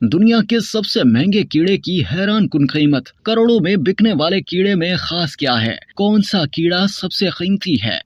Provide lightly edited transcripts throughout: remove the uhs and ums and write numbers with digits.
दुनिया के सबसे महंगे कीड़े की हैरान कुन कीमत। करोड़ों में बिकने वाले कीड़े में खास क्या है? कौन सा कीड़ा सबसे कीमती है?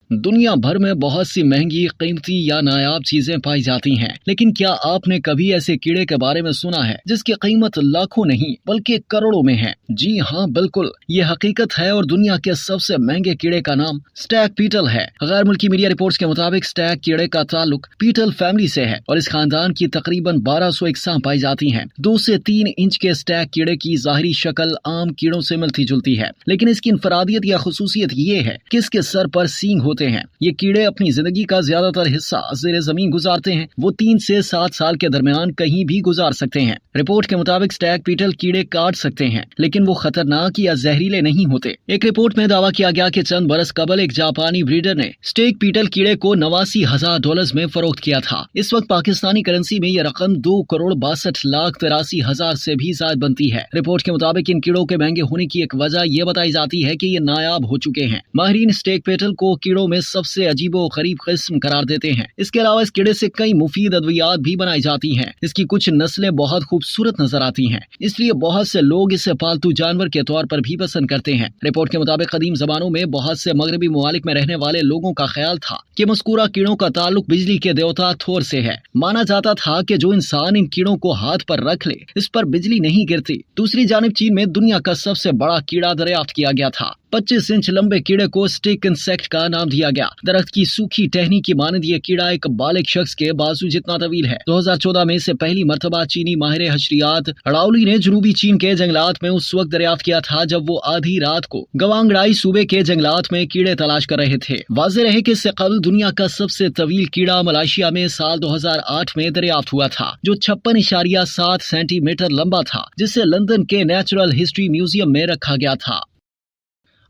दुनिया भर में बहुत सी महंगी, कीमती या नायाब चीजें पाई जाती हैं, लेकिन क्या आपने कभी ऐसे कीड़े के बारे में सुना है जिसकी कीमत लाखों नहीं बल्कि करोड़ों में है? जी हाँ, बिल्कुल, ये हकीकत है और दुनिया के सबसे महंगे कीड़े का नाम स्टैग बीटल है। गैर मुल्की मीडिया रिपोर्ट्स के मुताबिक स्टैग कीड़े का ताल्लुक बीटल फैमिली से है और इस खानदान की तकरीबन 1200 इकसाम पाई जाती हैं। 2 से 3 इंच के स्टैग कीड़े की ज़ाहिरी शक्ल आम कीड़ों से मिलती जुलती है, लेकिन इसकी इंफरादियत या खुसूसियत ये है कि इसके सर पर सींग होते हैं। ये कीड़े अपनी जिंदगी का ज्यादातर हिस्सा ज़ेरे ज़मीन गुजारते हैं। वो 3 से 7 साल के दरमियान कहीं भी गुजार सकते हैं। रिपोर्ट के मुताबिक स्टैग बीटल कीड़े काट सकते हैं, लेकिन वो खतरनाक या जहरीले नहीं होते। एक रिपोर्ट में दावा किया गया कि चंद बरस कबल एक जापानी ब्रीडर ने स्टैग बीटल कीड़े को $89,000 में फरोख्त किया था। इस वक्त पाकिस्तानी करेंसी में यह रकम 2,62,83,000 से भी ज्यादा बनती है। रिपोर्ट के मुताबिक इन कीड़ों के महंगे होने की एक वजह यह बताई जाती है कि ये नायाब हो चुके हैं। माहिरीन स्टैग बीटल को कीड़ों में सबसे अजीबो गरीब किस्म करार देते हैं। इसके अलावा इस कीड़े से कई मुफीद अद्वियात भी बनाई जाती हैं। इसकी कुछ नस्लें बहुत खूबसूरत नजर आती हैं, इसलिए बहुत से लोग इसे पालतू जानवर के तौर पर भी पसंद करते हैं। रिपोर्ट के मुताबिक कदीम जमानों में बहुत से मगरबी ममालिक में रहने वाले लोगों का ख्याल था कि मज़कूरा कीड़ों का ताल्लुक बिजली के देवता थोर से है। माना जाता था कि जो इंसान इन कीड़ों को हाथ पर रख ले, इस पर बिजली नहीं गिरती। दूसरी जानिब चीन में दुनिया का सबसे बड़ा कीड़ा दरियाफ्त किया गया था। 25 इंच लंबे कीड़े को स्टिक इंसेक्ट का नाम दिया गया। दरख्त की सूखी टहनी की मानद ये कीड़ा एक बालिग शख्स के बाजू जितना तवील है। 2014 में इसे पहली मर्तबा चीनी माहिर हशरियात राउली ने जनूबी चीन के जंगलात में उस वक्त दरियाफ्त किया था जब वो आधी रात को गवांगड़ाई सूबे के जंगलात में कीड़े तलाश कर रहे थे। वाज़ेह रहे कि इससे कबल दुनिया का सबसे तवील कीड़ा मलेशिया में साल 2008 में दरियाफ्त हुआ था, जो 56.7 सेंटीमीटर लंबा था, जिसे लंदन के नेचुरल हिस्ट्री म्यूजियम में रखा गया था।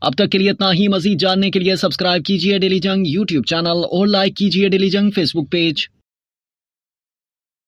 अब तक के लिए इतना ही। मजीद जानने के लिए सब्सक्राइब कीजिए डेली जंग यूट्यूब चैनल और लाइक कीजिए डेली जंग फेसबुक पेज।